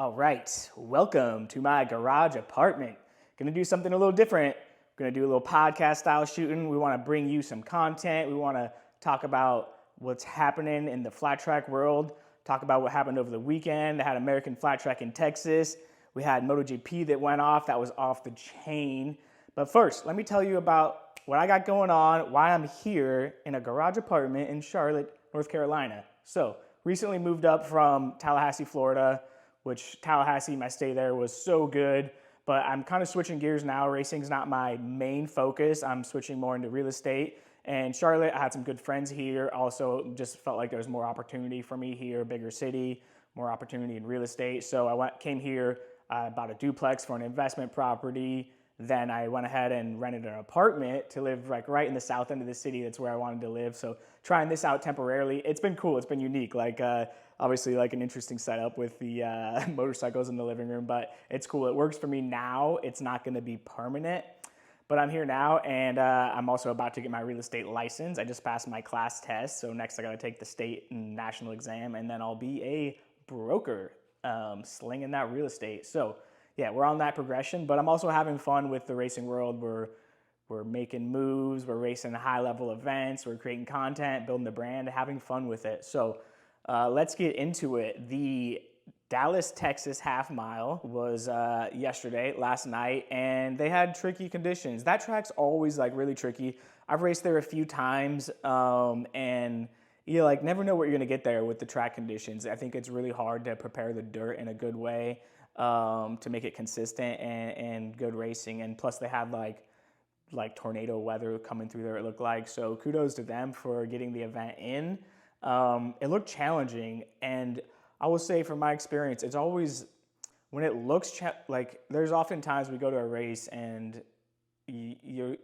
All right, welcome to my garage apartment. Gonna do something a little different. Gonna do a little podcast style shooting. We wanna bring you some content. We wanna talk about what's happening in the flat track world, talk about what happened over the weekend. I had American flat track in Texas. We had MotoGP that went off, that was off the chain. But first, let me tell you about what I got going on, why I'm here in a garage apartment in Charlotte, North Carolina. So, recently moved up from Tallahassee, Florida, which Tallahassee, my stay there was so good, but I'm kind of switching gears now. Racing's not my main focus. I'm switching more into real estate. And Charlotte, I had some good friends here. Also, just felt like there was more opportunity for me here, bigger city, more opportunity in real estate. So came here, bought a duplex for an investment property. Then I went ahead and rented an apartment to live like right in the south end of the city. That's where I wanted to live. So trying this out temporarily, it's been cool. It's been unique. Obviously like an interesting setup with the motorcycles in the living room, but it's cool. It works for me now. It's not going to be permanent, but I'm here now, and I'm also about to get my real estate license. I just passed my class test, so next I got to take the state and national exam, and then I'll be a broker, slinging that real estate. So yeah, we're on that progression, but I'm also having fun with the racing world. We're making moves, we're racing high level events, we're creating content, building the brand, having fun with it. So let's get into it. The Dallas, Texas half mile was last night, and they had tricky conditions. That track's always like really tricky. I've raced there a few times, and you like never know what you're gonna get there with the track conditions. I think it's really hard to prepare the dirt in a good way to make it consistent and good racing. And plus they had like tornado weather coming through there, it looked like. So kudos to them for getting the event in. It looked challenging, and I will say from my experience, it's always, when it looks like there's often times we go to a race and you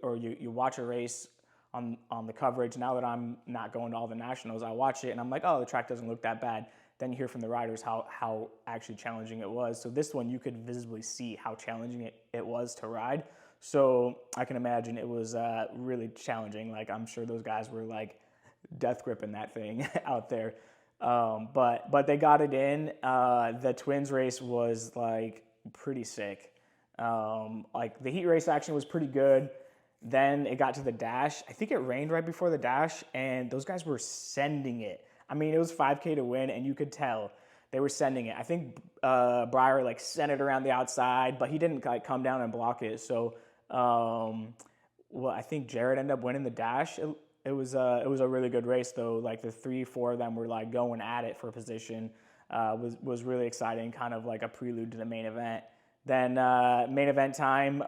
watch a race on the coverage. Now that I'm not going to all the nationals, I watch it and I'm like, oh, the track doesn't look that bad. Then you hear from the riders how actually challenging it was. So this one, you could visibly see how challenging it was to ride. So I can imagine it was really challenging. Like, I'm sure those guys were like death gripping that thing out there. But they got it in. The Twins race was like pretty sick. Like the heat race action was pretty good. Then it got to the dash. I think it rained right before the dash, and those guys were sending it. I mean, it was 5K to win, and you could tell they were sending it. I think Breyer like sent it around the outside, but he didn't like come down and block it. So, I think Jared ended up winning the dash. It was a really good race though. Like the 3-4 of them were like going at it for position. Was really exciting, kind of like a prelude to the main event. Then main event time.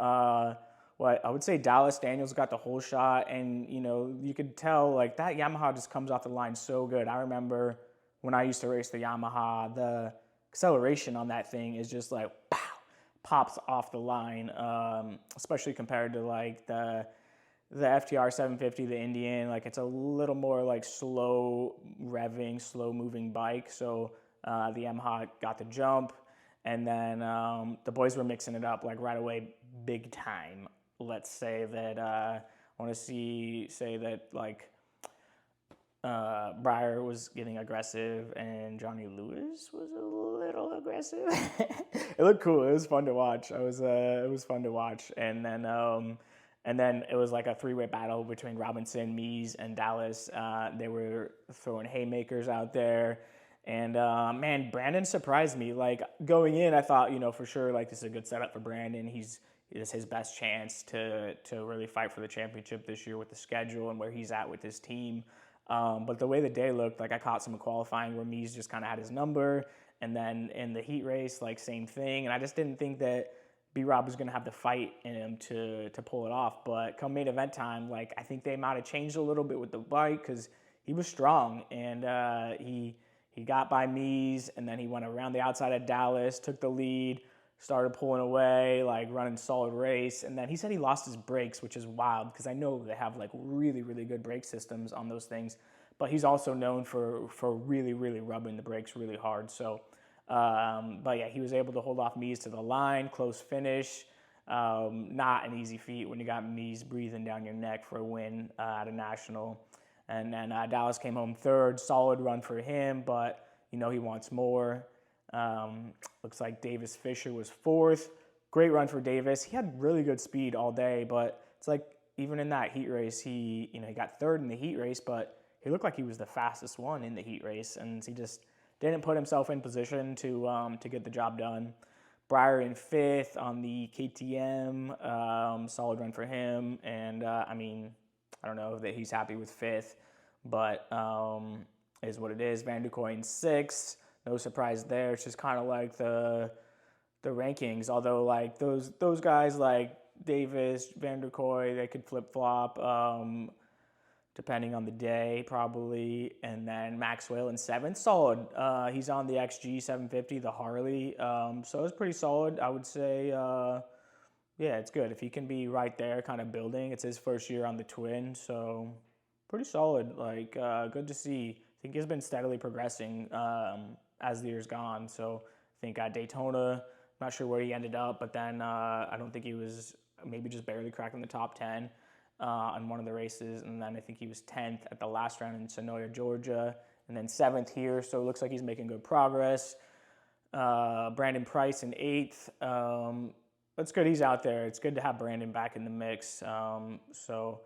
I would say Dallas Daniels got the whole shot, and you could tell like that Yamaha just comes off the line so good. I remember when I used to race the Yamaha, the acceleration on that thing is just like pow, pops off the line, especially compared to like the FTR 750, the Indian. Like it's a little more like slow revving, slow moving bike. So the Yamaha got the jump, and then the boys were mixing it up like right away, big time. Let's say that I want to say that like Breyer was getting aggressive and Johnny Lewis was a little aggressive. It looked cool. It was fun to watch. It was fun to watch. And then it was like a three-way battle between Robinson, Mees, and Dallas. They were throwing haymakers out there. And man, Brandon surprised me. Like going in, I thought, for sure, like this is a good setup for Brandon. It's his best chance to really fight for the championship this year with the schedule and where he's at with his team. But the way the day looked, like I caught some qualifying where Mees just kind of had his number. And then in the heat race, like same thing. And I just didn't think that B-Rob was going to have the fight in him to pull it off. But come main event time, like I think they might have changed a little bit with the bike because he was strong. And he got by Mees, and then he went around the outside of Dallas, took the lead, started pulling away, like running solid race. And then he said he lost his brakes, which is wild because I know they have like really, really good brake systems on those things. But he's also known for really, really rubbing the brakes really hard. So, but yeah, he was able to hold off Mees to the line, close finish. Not an easy feat when you got Mees breathing down your neck for a win at a national. And then Dallas came home third, solid run for him, but he wants more. Looks like Davis Fisher was fourth. Great run for Davis. He had really good speed all day, but it's like even in that heat race, he got third in the heat race, but he looked like he was the fastest one in the heat race, and he just didn't put himself in position to get the job done. Breyer in fifth on the KTM, solid run for him, and I don't know that he's happy with fifth, but is what it is. Van der Kooi in sixth, no surprise there. It's just kind of like the rankings, although like those guys like Davis, Van der Kooi, they could flip-flop depending on the day probably, and then Maxwell in seventh, solid. He's on the XG 750, the Harley, so it's pretty solid, I would say. Yeah, it's good if he can be right there kind of building. It's his first year on the Twin, so pretty solid. Like good to see. I think he's been steadily progressing as the year's gone. So I think at Daytona, not sure where he ended up, but then I don't think he was, maybe just barely cracking the top 10 on one of the races. And then I think he was 10th at the last round in Sonoya, Georgia, and then 7th here. So it looks like he's making good progress. Brandon Price in 8th. That's good he's out there. It's good to have Brandon back in the mix. So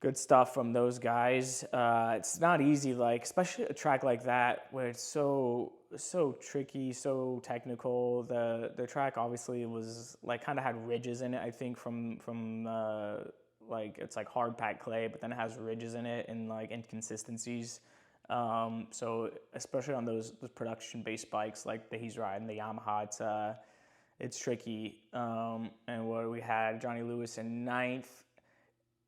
good stuff from those guys. It's not easy, like especially a track like that where it's so tricky, so technical. The track obviously was like kind of had ridges in it. I think from like it's like hard packed clay, but then it has ridges in it and like inconsistencies. So especially on those production based bikes like that he's riding, the Yamaha, it's tricky. And what we had, Johnny Lewis in 9th.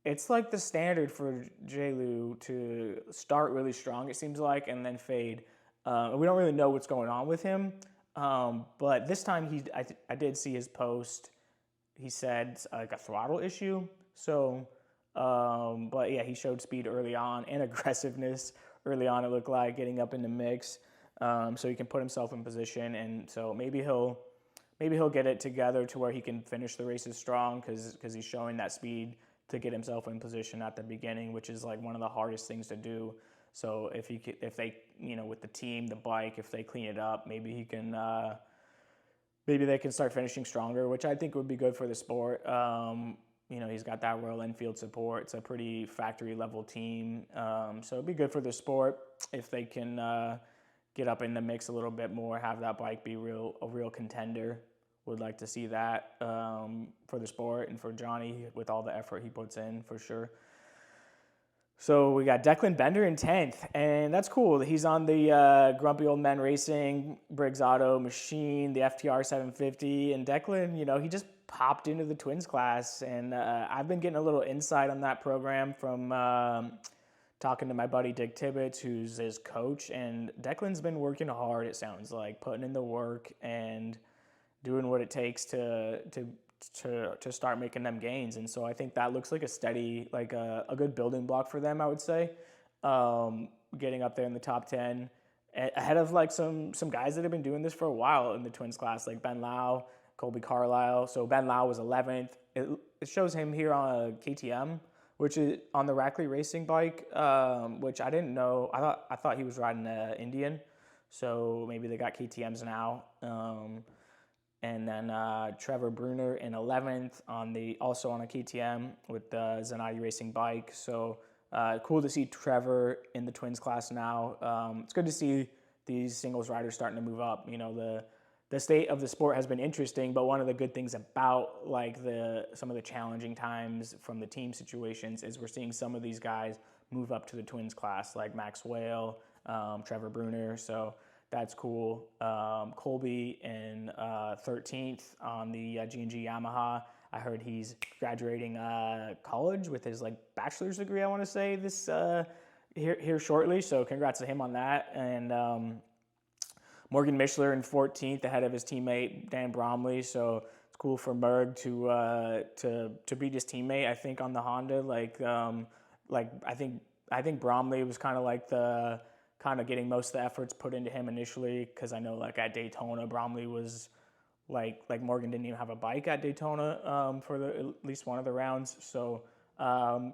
It's like the standard for J-Lu to start really strong, it seems like, and then fade. We don't really know what's going on with him. But this time I did see his post. He said like a throttle issue. So, but yeah, he showed speed early on and aggressiveness early on, it looked like, getting up in the mix. So he can put himself in position. And so maybe he'll get it together to where he can finish the races strong because he's showing that speed to get himself in position at the beginning, which is like one of the hardest things to do. So if they, with the team, the bike, if they clean it up, maybe he can, maybe they can start finishing stronger, which I think would be good for the sport. He's got that Royal Enfield support. It's a pretty factory level team. So it'd be good for the sport if they can get up in the mix a little bit more, have that bike be a real contender. Would like to see that for the sport and for Johnny with all the effort he puts in, for sure. So we got Declan Bender in 10th, and that's cool. He's on the Grumpy Old Men Racing Briggs Auto machine, the FTR 750, and Declan, he just popped into the Twins class, and I've been getting a little insight on that program from talking to my buddy Dick Tibbetts, who's his coach, and Declan's been working hard, it sounds like, putting in the work and doing what it takes to start making them gains. And so I think that looks like a steady, like a good building block for them, I would say. Getting up there in the top 10 ahead of like some guys that have been doing this for a while in the Twins class, like Ben Lau, Colby Carlisle. So Ben Lau was 11th. It shows him here on a KTM, which is on the Rackley Racing bike, which I didn't know. I thought he was riding an Indian. So maybe they got KTMs now. And then Trevor Bruner in 11th also on a KTM with the Zanardi Racing bike. So cool to see Trevor in the Twins class now. It's good to see these singles riders starting to move up. The state of the sport has been interesting, but one of the good things about like some of the challenging times from the team situations is we're seeing some of these guys move up to the Twins class, like Max Whale, Trevor Bruner. So that's cool. Colby in 13th on the G&G Yamaha. I heard he's graduating college with his like bachelor's degree, I want to say, this here shortly. So congrats to him on that. And Morgan Mishler in 14th ahead of his teammate Dan Bromley. So it's cool for Merg to beat his teammate, I think, on the Honda. I think Bromley was kind of like the getting most of the efforts put into him initially, because I know like at Daytona, Bromley was like Morgan didn't even have a bike at Daytona for at least one of the rounds. So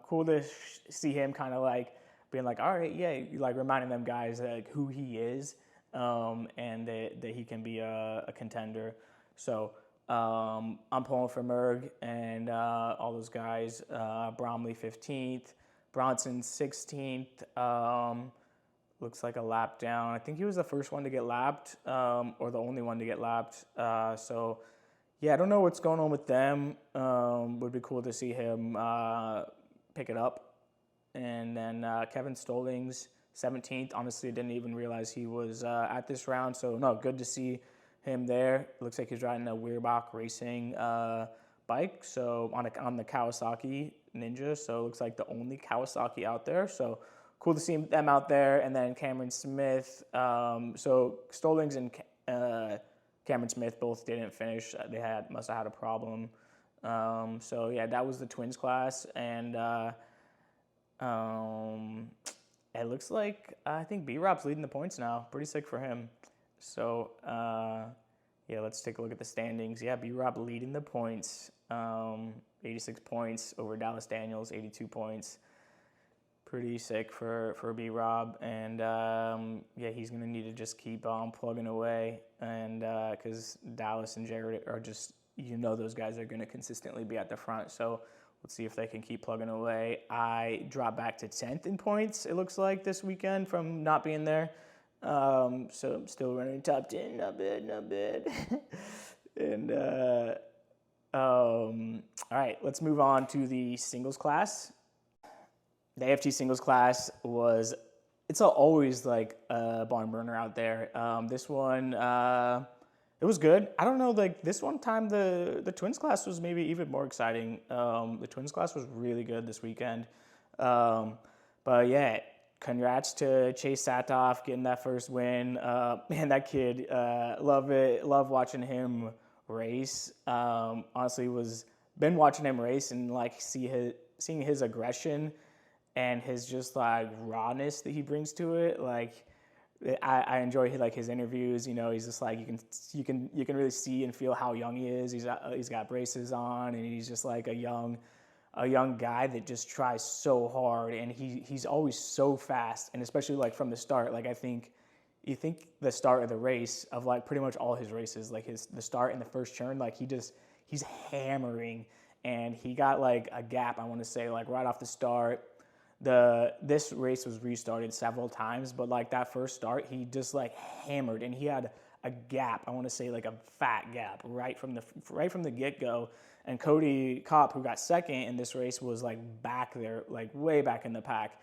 cool to see him kind of like being like, all right, yeah, like reminding them guys like who he is. and that he can be a contender. So I'm pulling for Merg and all those guys. Bromley 15th, Bronson 16th. Looks like a lap down. I think he was the first one to get lapped, or the only one to get lapped. So, yeah, I don't know what's going on with them. Would be cool to see him pick it up. And then Kevin Stollings, 17th. Honestly, I didn't even realize he was at this round. So, no, good to see him there. Looks like he's riding a Weirbach Racing bike. So, on the Kawasaki Ninja. So, it looks like the only Kawasaki out there. So, cool to see them out there. And then Cameron Smith. So Stollings and Cameron Smith both didn't finish. They must have had a problem. So yeah, that was the Twins class. And it looks like I think B-Rob's leading the points now. Pretty sick for him. So yeah, let's take a look at the standings. Yeah, B-Rob leading the points. 86 points over Dallas Daniels, 82 points. Pretty sick for B-Rob, and yeah, he's gonna need to just keep on plugging away, and because Dallas and Jared are just, those guys are gonna consistently be at the front. So let's see if they can keep plugging away. I dropped back to 10th in points, it looks like, this weekend from not being there. So I'm still running top 10, not bad. And all right, let's move on to the singles class. The AFT Singles class it's always like a barn burner out there. This one, it was good. I don't know, like this one time the Twins class was maybe even more exciting. The Twins class was really good this weekend. But yeah, congrats to Chase Satoff getting that first win. Man, that kid, love it. Love watching him race. Honestly, been watching him race and like seeing his aggression and his just like rawness that he brings to it. Like I enjoy like his interviews. He's just like you can really see and feel how young he is. He's got braces on, and he's just like a young guy that just tries so hard, and he's always so fast, and especially like from the start. Like you think the start of the race of like pretty much all his races, like the start and the first turn, like he's hammering, and he got like a gap, I want to say, like right off the start. This race was restarted several times, but like that first start, he just like hammered, and he had a gap, I want to say like a fat gap right from the get-go. And Cody Kopp, who got second in this race, was like back there, like way back in the pack.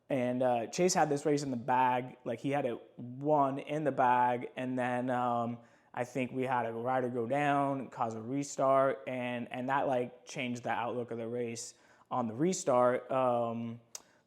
And Chase had this race in the bag, like he had it won in the bag, and then I think we had a rider go down, cause a restart, and that like changed the outlook of the race. On the restart,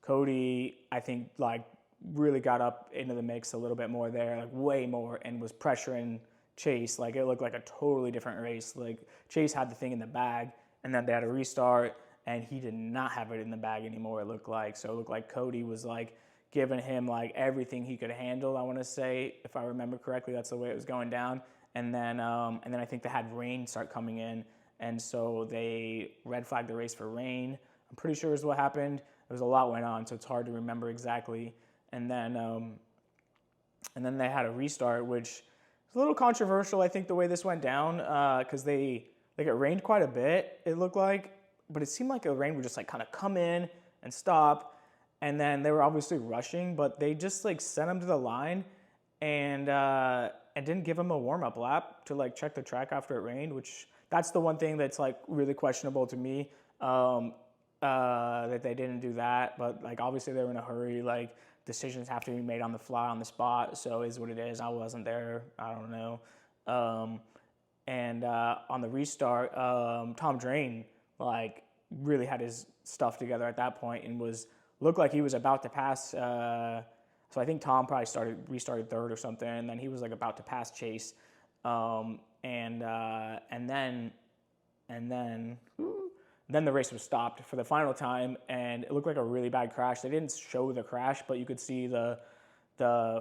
Cody, I think, like really got up into the mix a little bit more there, like way more, and was pressuring Chase. Like it looked like a totally different race. Like Chase had the thing in the bag, and then they had a restart, and he did not have it in the bag anymore, it looked like. So it looked like Cody was like giving him like everything he could handle, I want to say, if I remember correctly. That's the way it was going down. And then I think they had rain start coming in, and so they red flagged the race for rain. I'm pretty sure is what happened. There was a lot went on, so it's hard to remember exactly. And then they had a restart, which is a little controversial, I think, the way this went down, because it rained quite a bit, it looked like, but it seemed like the rain would just like kind of come in and stop, and then they were obviously rushing, but they just like sent him to the line and didn't give him a warm-up lap to like check the track after it rained, which that's the one thing that's like really questionable to me. That they didn't do that, but like obviously they were in a hurry. Like decisions have to be made on the fly, on the spot. So it is what it is. I wasn't there. I don't know. And on the restart, Tom Drain like really had his stuff together at that point and looked like he was about to pass. So I think Tom probably restarted third or something, and then he was like about to pass Chase. And then the race was stopped for the final time, and it looked like a really bad crash. They didn't show the crash, but you could see the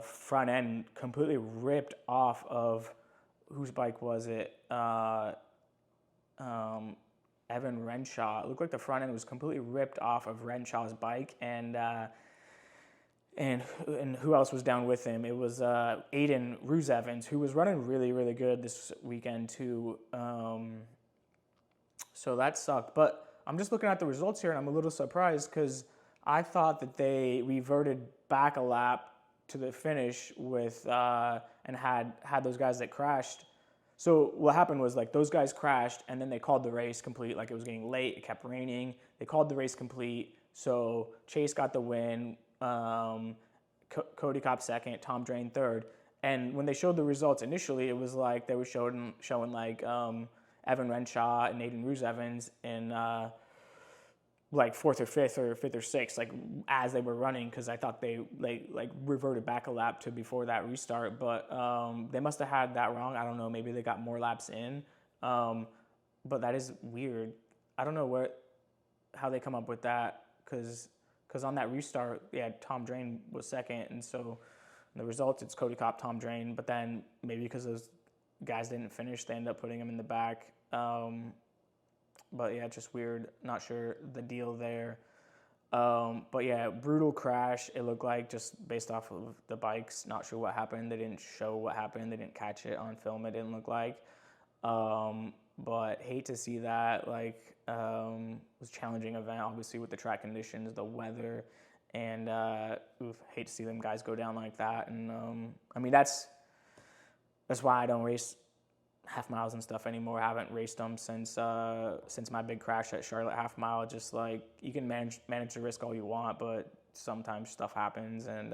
front end completely ripped off of, whose bike was it? Evan Renshaw. It looked like the front end was completely ripped off of Renshaw's bike, and And who else was down with him? It was Aiden Ruse-Evans, who was running really, really good this weekend too. So that sucked. But I'm just looking at the results here, and I'm a little surprised because I thought that they reverted back a lap to the finish with and had those guys that crashed. So what happened was like those guys crashed, and then they called the race complete. Like it was getting late, it kept raining. They called the race complete. So Chase got the win. Cody Kopp second, Tom Drain third. And when they showed the results initially, it was like they were showing like Evan Renshaw and Nathan Ruse-Evans in like fourth or fifth or sixth, like as they were running, because I thought they like reverted back a lap to before that restart. But they must have had that wrong. I don't know. Maybe they got more laps in. But that is weird. I don't know how they come up with that, because on that restart, yeah, Tom Drain was second, and so the results, it's Cody Kopp, Tom Drain, but then maybe because those guys didn't finish, they end up putting him in the back. But yeah, just weird. Not sure the deal there. But yeah, brutal crash. It looked like, just based off of the bikes. Not sure what happened. They didn't show what happened. They didn't catch it on film. It didn't look like. But hate to see that. Like, it was a challenging event, obviously, with the track conditions, the weather, and hate to see them guys go down like that. And I mean, that's why I don't race half miles and stuff anymore. I haven't raced them since my big crash at Charlotte half mile. Just like, you can manage the risk all you want, but sometimes stuff happens, and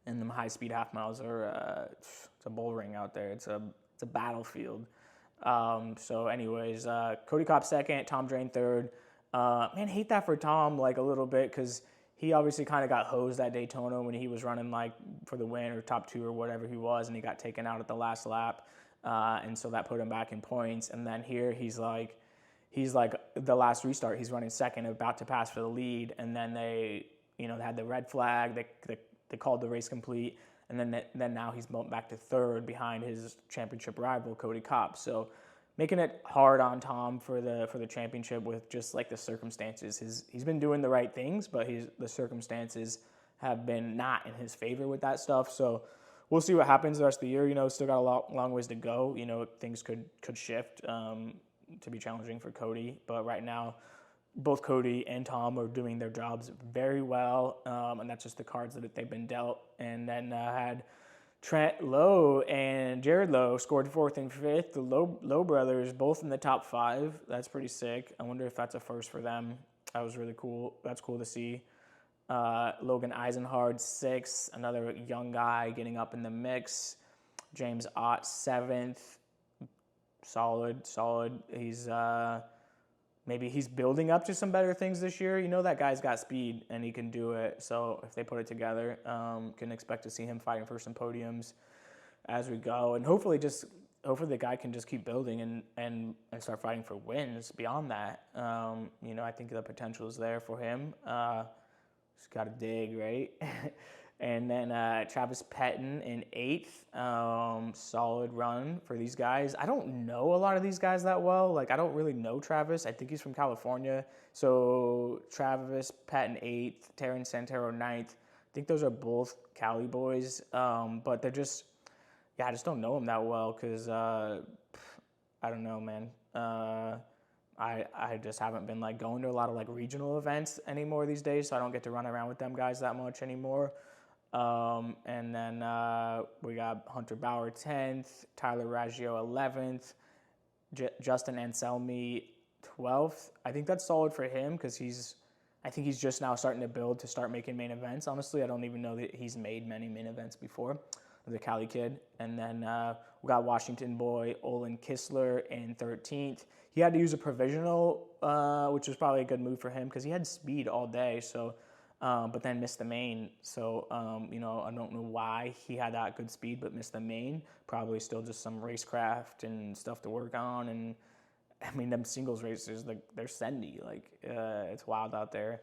them high speed half miles are it's a bull ring out there. It's a battlefield. So anyways, Cody Kopp second, Tom Drain third. Man, hate that for Tom like a little bit, because he obviously kind of got hosed at Daytona when he was running like for the win or top two or whatever he was, and he got taken out at the last lap. And so that put him back in points. And then here he's like the last restart, he's running second, about to pass for the lead. And then they had the red flag. They called the race complete. And then now he's bumped back to third behind his championship rival, Cody Kopp. So making it hard on Tom for the championship with just like the circumstances. He's been doing the right things, but the circumstances have been not in his favor with that stuff. So we'll see what happens the rest of the year. Still got a long ways to go. Things could shift to be challenging for Cody. But right now, both Cody and Tom are doing their jobs very well, and that's just the cards that they've been dealt. And then had Trent Lowe and Jared Lowe scored fourth and fifth. The Lowe brothers both in the top 5. That's pretty sick. I wonder if that's a first for them. That was really cool. That's cool to see. Logan Eisenhard 6th, another young guy getting up in the mix. James Ott 7th, solid. He's maybe he's building up to some better things this year. That guy's got speed and he can do it. So if they put it together, can expect to see him fighting for some podiums as we go. And hopefully the guy can just keep building and start fighting for wins beyond that. I think the potential is there for him. Just got to dig, right? And then Travis Pettin in 8th. Solid run for these guys. I don't know a lot of these guys that well. Like, I don't really know Travis. I think he's from California. So Travis Pettin 8th, Terrence Santero 9th. I think those are both Cali boys. But they're just, I just don't know them that well because, I don't know, man. I just haven't been like going to a lot of like regional events anymore these days, so I don't get to run around with them guys that much anymore. And then we got Hunter Bauer 10th, Tyler Raggio 11th, Justin Anselmi 12th. I think that's solid for him because I think he's just now starting to build to start making main events. Honestly, I don't even know that he's made many main events before, the Cali kid. And then we got Washington boy Olin Kistler in 13th. He had to use a provisional, which was probably a good move for him because he had speed all day. So, but then missed the main. So, I don't know why he had that good speed but missed the main. Probably still just some racecraft and stuff to work on. And I mean, them singles races, like they're sendy. Like it's wild out there.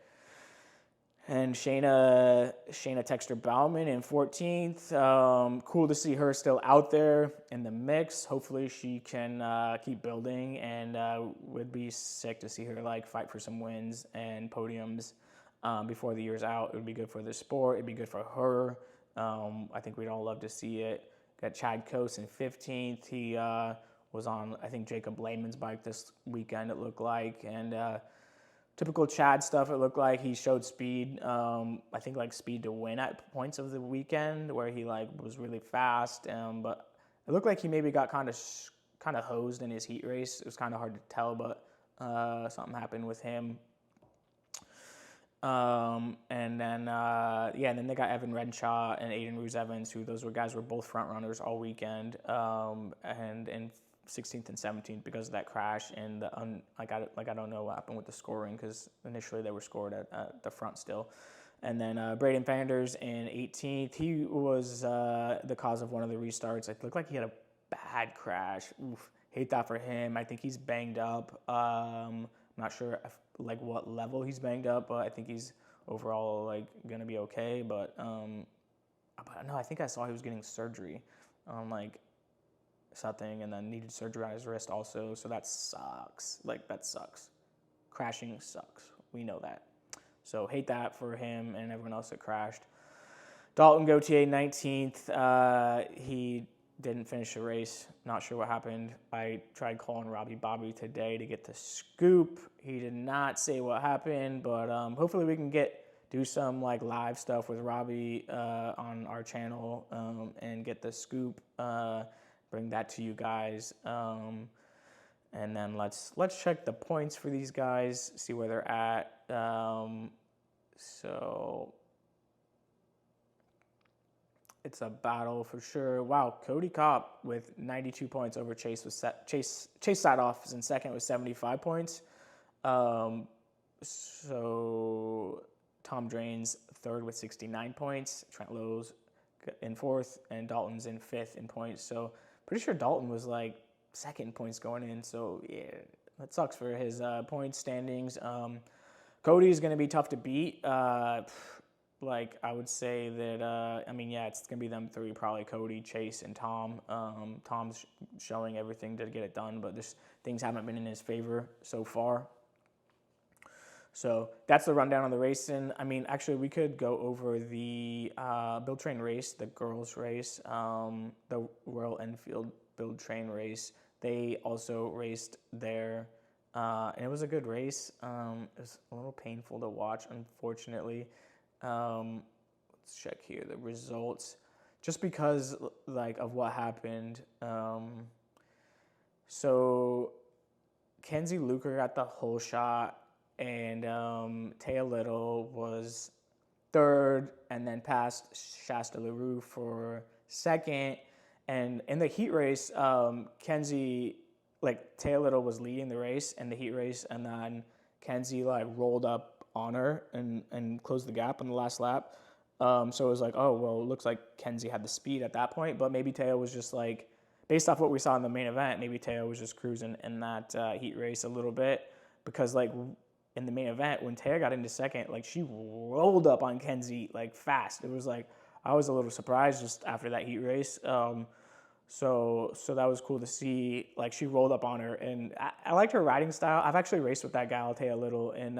And Shayna Texter Bauman in 14th. Cool to see her still out there in the mix. Hopefully she can keep building, and would be sick to see her like fight for some wins and podiums before the year's out. It would be good for the sport. It'd be good for her. I think we'd all love to see it. Got Chad Coase in 15th. He was on, I think, Jacob Lehman's bike this weekend, it looked like. And typical Chad stuff, it looked like. He showed speed, I think, like, speed to win at points of the weekend where he, like, was really fast. But it looked like he maybe got kind of hosed in his heat race. It was kind of hard to tell, but something happened with him. And then they got Evan Renshaw and Aiden Roos-Evans, who those guys were both front runners all weekend, and in 16th and 17th because of that crash. And I don't know what happened with the scoring because initially they were scored at the front still. And then Braden Fanders in 18th, he was the cause of one of the restarts. It looked like he had a bad crash. Oof, hate that for him. I think he's banged up. I'm not sure what level he's banged up, but I think he's overall like gonna be okay. But no, I think I saw he was getting surgery on like something, and then needed surgery on his wrist also. So that sucks. Like, that sucks. Crashing sucks. We know that. So hate that for him and everyone else that crashed. Dalton Gauthier 19th. He didn't finish the race. Not sure what happened. I tried calling Robbie Bobby today to get the scoop. He did not say what happened, but hopefully we can do some like live stuff with Robbie on our channel and get the scoop. Bring that to you guys. And then let's check the points for these guys, see where they're at. So it's a battle for sure. Wow, Cody Kopp with 92 points over Chase Sadoff is in second with 75 points. So Tom Drain's third with 69 points. Trent Lowe's in fourth, and Dalton's in fifth in points. So pretty sure Dalton was like second in points going in. So yeah, that sucks for his points standings. Cody's going to be tough to beat. Like, I would say that, it's going to be them three, probably Cody, Chase, and Tom. Tom's showing everything to get it done, but just things haven't been in his favor so far. So that's the rundown on the racing. Actually, we could go over the Build Train race, the girls' race, the Royal Enfield Build Train race. They also raced there, and it was a good race. It was a little painful to watch, unfortunately. Let's check here the results, just because of what happened. So Kenzie Luker got the whole shot, and Taya Little was third, and then passed Shasta LaRue for second. And in the heat race, Kenzie, Taya Little was leading the race in the heat race, and then Kenzie rolled up on her and closed the gap on the last lap. So it was it looks like Kenzie had the speed at that point, but maybe Taya was just based off what we saw in the main event, maybe Taya was just cruising in that heat race a little bit, because in the main event, when Taya got into second, she rolled up on Kenzie fast. It was I was a little surprised just after that heat race. So that was cool to see. She rolled up on her, and I liked her riding style. I've actually raced with that gal, Taya Little, in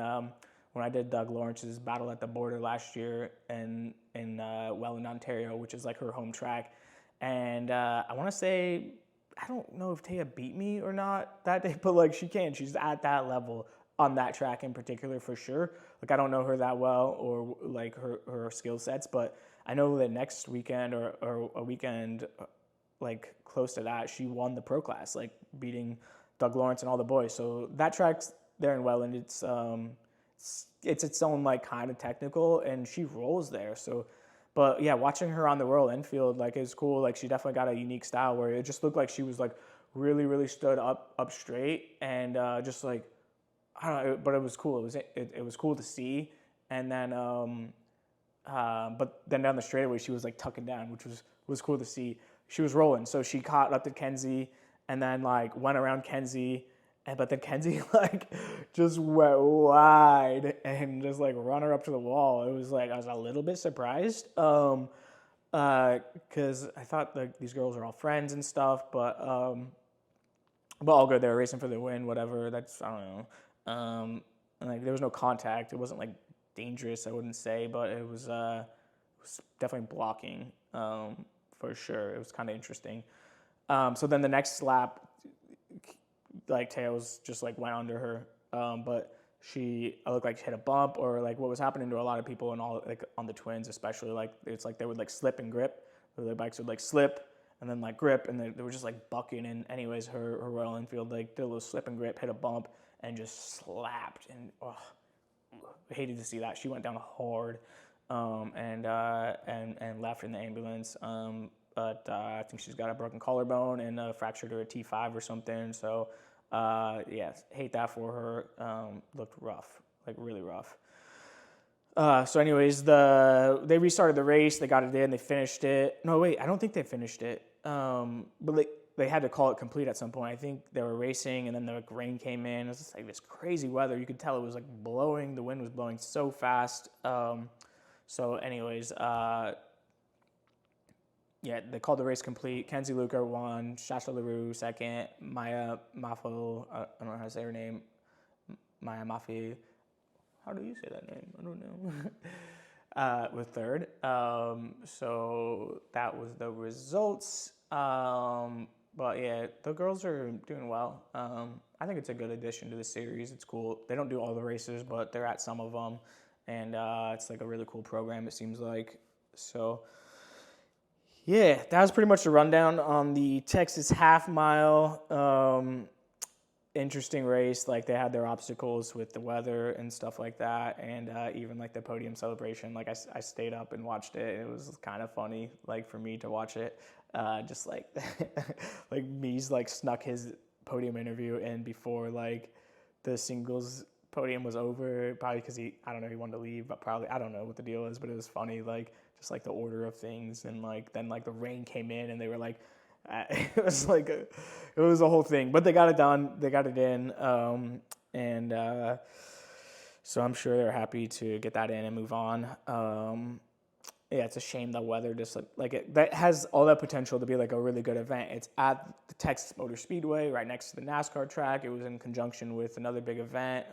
when I did Doug Lawrence's Battle at the Border last year in Welland, Ontario, which is her home track. And I want to say, I don't know if Taya beat me or not that day, but she can. She's at that level on that track in particular for sure. I don't know her that well or her skill sets, but I know that next weekend or a weekend close to that, she won the pro class, beating Doug Lawrence and all the boys. So that track's there in Welland. It's its own kind of technical, and she rolls there. So, but yeah, watching her on the Royal Enfield is cool. She definitely got a unique style where it just looked like she was really, really stood up straight, and just I don't know, but it was cool. It was cool to see. And then but then down the straightaway she was tucking down, which was cool to see. She was rolling, so she caught up to Kenzie, and then went around Kenzie. But then Kenzie just went wide and just run her up to the wall. It was I was a little bit surprised, because I thought these girls are all friends and stuff, but all good. They were racing for the win, whatever. That's, I don't know. There was no contact. It wasn't dangerous, I wouldn't say, but it was definitely blocking for sure. It was kind of interesting. So then the next lap, like tails just like went under her, but I looked like she hit a bump, or like what was happening to a lot of people and all, like on the twins especially, like it's like they would like slip and grip, or their bikes would like slip and then like grip, and they were just like bucking. And anyways, her Royal Enfield like did a little slip and grip, hit a bump, and just slapped. And I hated to see that. She went down hard, and left in the ambulance. But I think she's got a broken collarbone and a fracture to her T5 or something. So yeah, hate that for her. Looked rough, like really rough. So anyways, they restarted the race. They got it in. They finished it. No, wait, I don't think they finished it. But they had to call it complete at some point. I think they were racing, and then the rain came in. It was just like this crazy weather. You could tell it was like blowing. The wind was blowing so fast. So anyways, yeah, they called the race complete. Kenzie Luker won. Shasha LaRue second. Maya Maffo, I don't know how to say her name. Maya Maffei. How do you say that name? I don't know. Was third. So that was the results. But yeah, the girls are doing well. I think it's a good addition to the series. It's cool. They don't do all the races, but they're at some of them. And it's like a really cool program, it seems like. So yeah, that was pretty much the rundown on the Texas half mile. Interesting race. Like they had their obstacles with the weather and stuff like that, and even like the podium celebration. Like I stayed up and watched it. It was kind of funny, like for me to watch it. Just like like Mies like snuck his podium interview in before like the singles podium was over, probably because he wanted to leave, but probably I don't know what the deal is, but it was funny, like just like the order of things. And like then like the rain came in and they were like it was like it was a whole thing, but they got it done, they got it in, and so I'm sure they're happy to get that in and move on. Yeah, it's a shame the weather just that has all that potential to be like a really good event. It's at the Texas Motor Speedway, right next to the NASCAR track. It was in conjunction with another big event,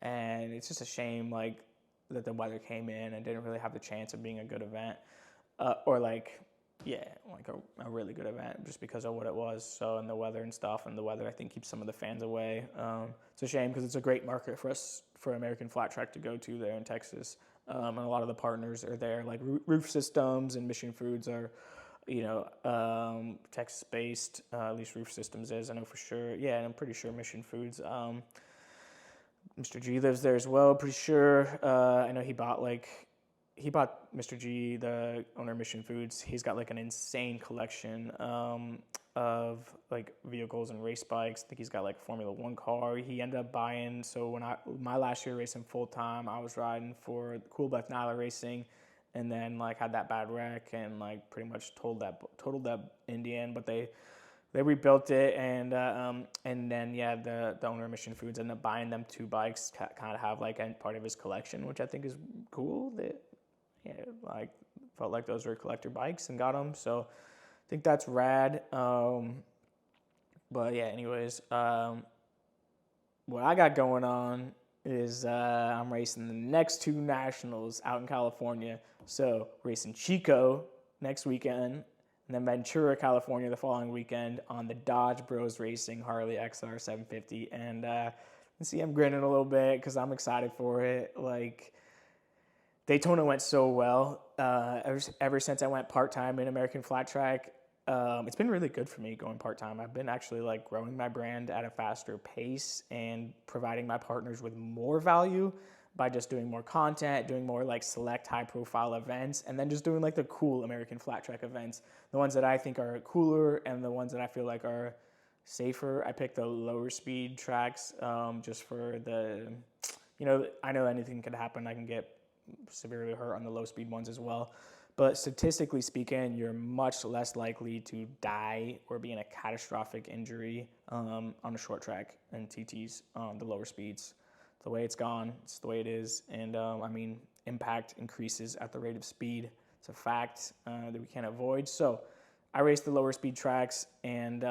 and it's just a shame like that the weather came in and didn't really have the chance of being a good event, or like a really good event just because of what it was. So, and the weather and stuff, and the weather I think keeps some of the fans away. It's a shame because it's a great market for us, for American Flat Track to go to there in Texas. And a lot of the partners are there, like Roof Systems and Mission Foods are, Texas-based. At least Roof Systems is, I know for sure. Yeah, and I'm pretty sure Mission Foods. Mr. G lives there as well, pretty sure. I know he bought Mr. G, the owner of Mission Foods. He's got like an insane collection of like vehicles and race bikes. I think he's got like a Formula One car. He ended up buying. So when my last year racing full time, I was riding for Cool Beth Nyla Racing, and then like had that bad wreck and like pretty much totaled that Indian. But they rebuilt it, and then the owner of Mission Foods ended up buying them two bikes, kind of have like a part of his collection, which I think is cool. Like felt like those were collector bikes and got them, so I think that's rad. But yeah, anyways, what I got going on is I'm racing the next two nationals out in California. So racing Chico next weekend, and then Ventura, California the following weekend on the Dodge Bros Racing Harley XR 750. And you see I'm grinning a little bit because I'm excited for it. Like, Daytona went so well. Ever since I went part-time in American Flat Track, it's been really good for me going part-time. I've been actually like growing my brand at a faster pace and providing my partners with more value by just doing more content, doing more like select high-profile events, and then just doing like the cool American Flat Track events, the ones that I think are cooler and the ones that I feel like are safer. I picked the lower speed tracks just for the, I know anything could happen. I can get severely hurt on the low speed ones as well, but statistically speaking, you're much less likely to die or be in a catastrophic injury on a short track and TTs on the lower speeds. The way it's gone, it's the way it is. And impact increases at the rate of speed. It's a fact that we can't avoid. So I raced the lower speed tracks, and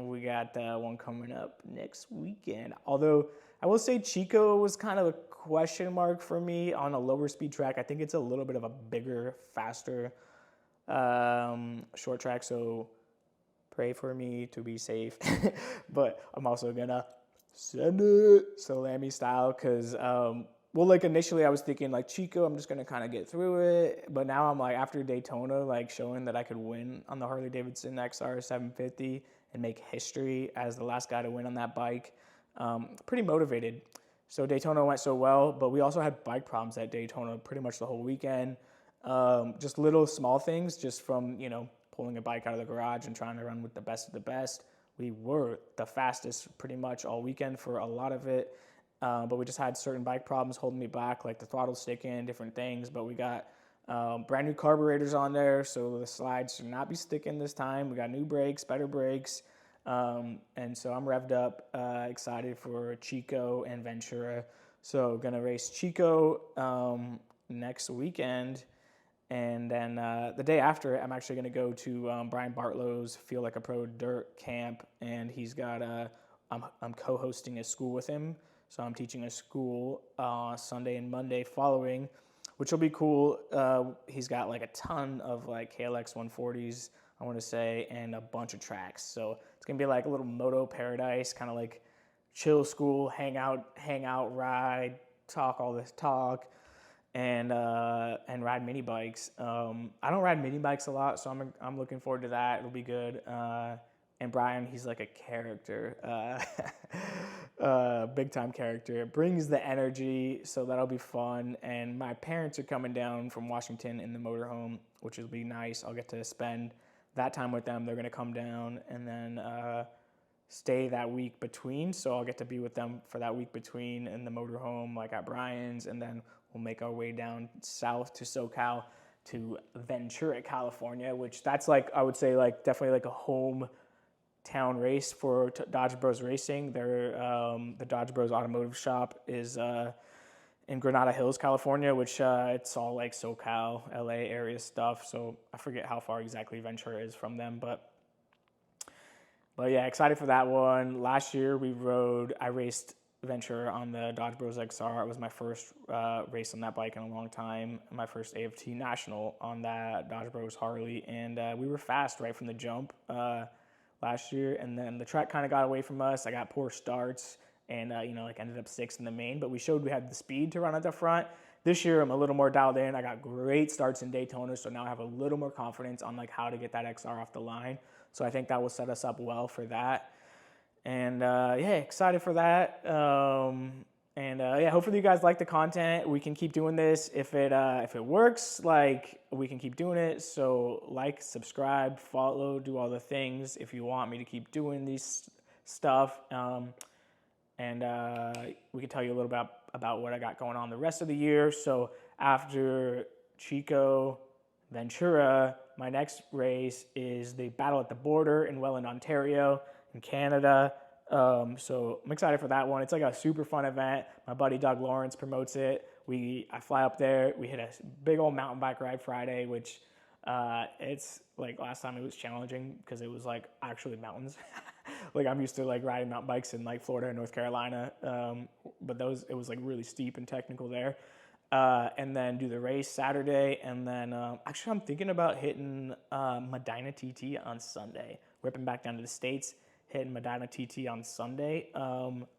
we got one coming up next weekend. Although I will say Chico was kind of a question mark for me on a lower speed track. I think it's a little bit of a bigger, faster short track. So pray for me to be safe. But I'm also gonna send it Slammy style because well, like initially I was thinking like Chico, I'm just gonna kind of get through it, but now I'm like after Daytona, like showing that I could win on the Harley Davidson XR 750 and make history as the last guy to win on that bike. Pretty motivated. So Daytona went so well, but we also had bike problems at Daytona pretty much the whole weekend. Just little small things, just from pulling a bike out of the garage and trying to run with the best of the best. We were the fastest pretty much all weekend for a lot of it. But we just had certain bike problems holding me back, like the throttle sticking, different things. But we got brand new carburetors on there, so the slides should not be sticking this time. We got new brakes, better brakes. And so I'm revved up, excited for Chico and Ventura. So gonna race Chico next weekend. And then the day after, I'm actually gonna go to Brian Bartlow's Feel Like a Pro Dirt Camp. And he's got, I'm co-hosting a school with him. So I'm teaching a school Sunday and Monday following, which will be cool. He's got like a ton of like KLX 140s, I want to say, and a bunch of tracks. So it's gonna be like a little moto paradise, kind of like chill school, hang out, ride, talk all this talk, and ride mini bikes. I don't ride mini bikes a lot, so I'm looking forward to that. It'll be good. And Brian, he's like a character, big time character. Brings the energy, so that'll be fun. And my parents are coming down from Washington in the motorhome, which will be nice. I'll get to spend that time with them. They're gonna come down and then stay that week between. So I'll get to be with them for that week between in the motorhome, like at Brian's, and then we'll make our way down south to SoCal to Ventura, California, which that's like, I would say like definitely like a home town race for Dodge Bros Racing. The Dodge Bros Automotive Shop is in Granada Hills, California, which it's all like SoCal, LA area stuff. So I forget how far exactly Ventura is from them, but yeah, excited for that one. Last year I raced Ventura on the Dodge Bros XR. It was my first race on that bike in a long time. My first AFT National on that Dodge Bros Harley, and we were fast right from the jump last year, and then the track kind of got away from us. I got poor starts and ended up 6th in the main, but we showed we had the speed to run at the front. This year I'm a little more dialed in. I got great starts in Daytona, so now I have a little more confidence on like how to get that XR off the line. So I think that will set us up well for that. And excited for that. Hopefully you guys like the content. We can keep doing this. If it works, like we can keep doing it. So like, subscribe, follow, do all the things if you want me to keep doing these stuff. We can tell you a little bit about what I got going on the rest of the year. So after Chico, Ventura, my next race is the Battle at the Border in Welland, Ontario, in Canada. So I'm excited for that one. It's like a super fun event. My buddy Doug Lawrence promotes it. I fly up there. We hit a big old mountain bike ride Friday, which it's like last time it was challenging because it was like actually mountains. Like I'm used to like riding mountain bikes in like Florida and North Carolina, but it was like really steep and technical there. And then do the race Saturday, and then actually I'm thinking about hitting Medina TT on Sunday, whipping back down to the States, hitting Medina TT on Sunday.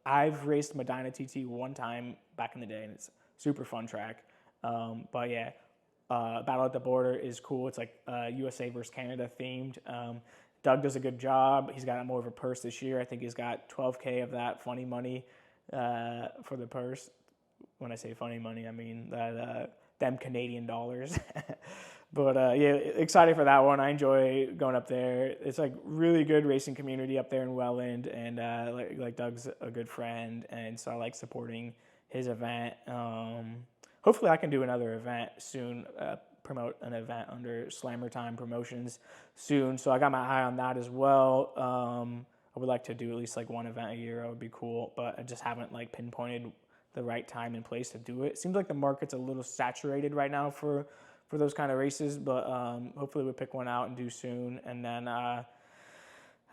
I've raced Medina TT one time back in the day, and it's a super fun track. But yeah, Battle at the Border is cool. It's like USA versus Canada themed. Doug does a good job. He's got more of a purse this year. I think he's got $12K of that funny money for the purse. When I say funny money, I mean that them Canadian dollars. But excited for that one. I enjoy going up there. It's like really good racing community up there in Welland, and like Doug's a good friend, and so I like supporting his event. Hopefully I can do another event soon, promote an event under Slammer Time Promotions soon. So I got my eye on that as well. I would like to do at least like one event a year. That would be cool, but I just haven't like pinpointed the right time and place to do it. It seems like the market's a little saturated right now for those kind of races, but hopefully we'll pick one out and do soon. And then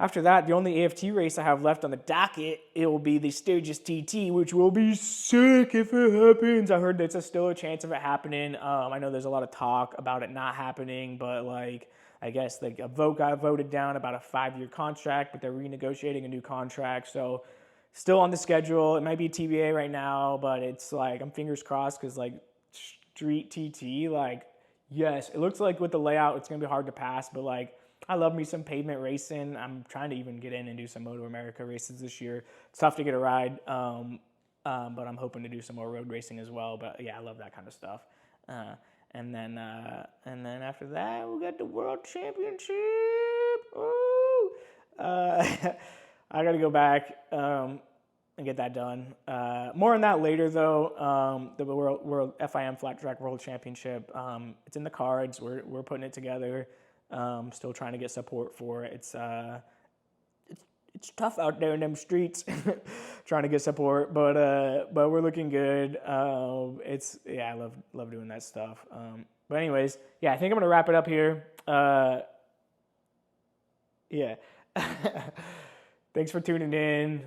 After that, the only AFT race I have left on the docket, it will be the Sturgis TT, which will be sick if it happens. I heard there's still a chance of it happening. I know there's a lot of talk about it not happening, but like, I guess like a vote got voted down about a 5-year contract, but they're renegotiating a new contract. So still on the schedule. It might be TBA right now, but it's like, I'm fingers crossed because like street TT, like, yes, it looks like with the layout, it's going to be hard to pass, but like, I love me some pavement racing. I'm trying to even get in and do some Moto America races this year. It's tough to get a ride, but I'm hoping to do some more road racing as well. But yeah, I love that kind of stuff. And then after that, we got the World Championship. Ooh. I got to go back and get that done. More on that later, though. The World FIM Flat Track World Championship. It's in the cards. We're putting it together. Still trying to get support for it. It's tough out there in them streets trying to get support, but we're looking good. I love doing that stuff. But anyways, yeah, I think I'm gonna wrap it up here. Yeah. Thanks for tuning in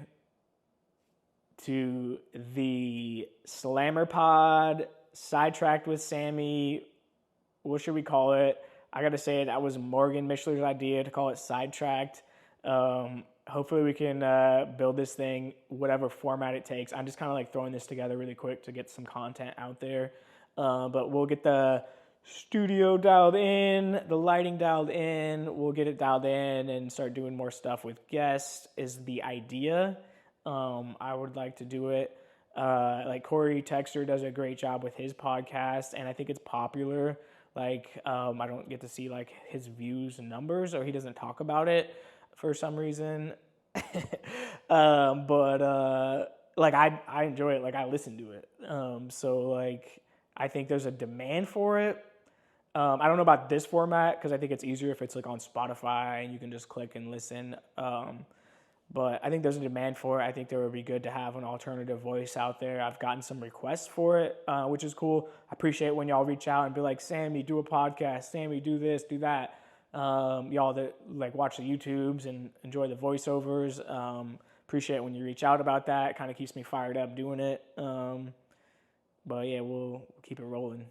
to the Slammer Pod, Sidetracked with Sammy. What should we call it? I got to say, that was Morgan Mischler's idea to call it Sidetracked. Hopefully we can build this thing, whatever format it takes. I'm just kind of like throwing this together really quick to get some content out there. But we'll get the studio dialed in, the lighting dialed in. We'll get it dialed in and start doing more stuff with guests is the idea. I would like to do it. Like Corey Texter does a great job with his podcast, and I think it's popular. Like, I don't get to see like his views and numbers, or he doesn't talk about it for some reason. But like I enjoy it. Like I listen to it. So like I think there's a demand for it. I don't know about this format because I think it's easier if it's like on Spotify and you can just click and listen. But I think there's a demand for it. I think it would be good to have an alternative voice out there. I've gotten some requests for it, which is cool. I appreciate when y'all reach out and be like, Sammy, do a podcast. Sammy, do this, do that. Y'all that like watch the YouTubes and enjoy the voiceovers. Appreciate when you reach out about that. It kind of keeps me fired up doing it. But yeah, we'll keep it rolling.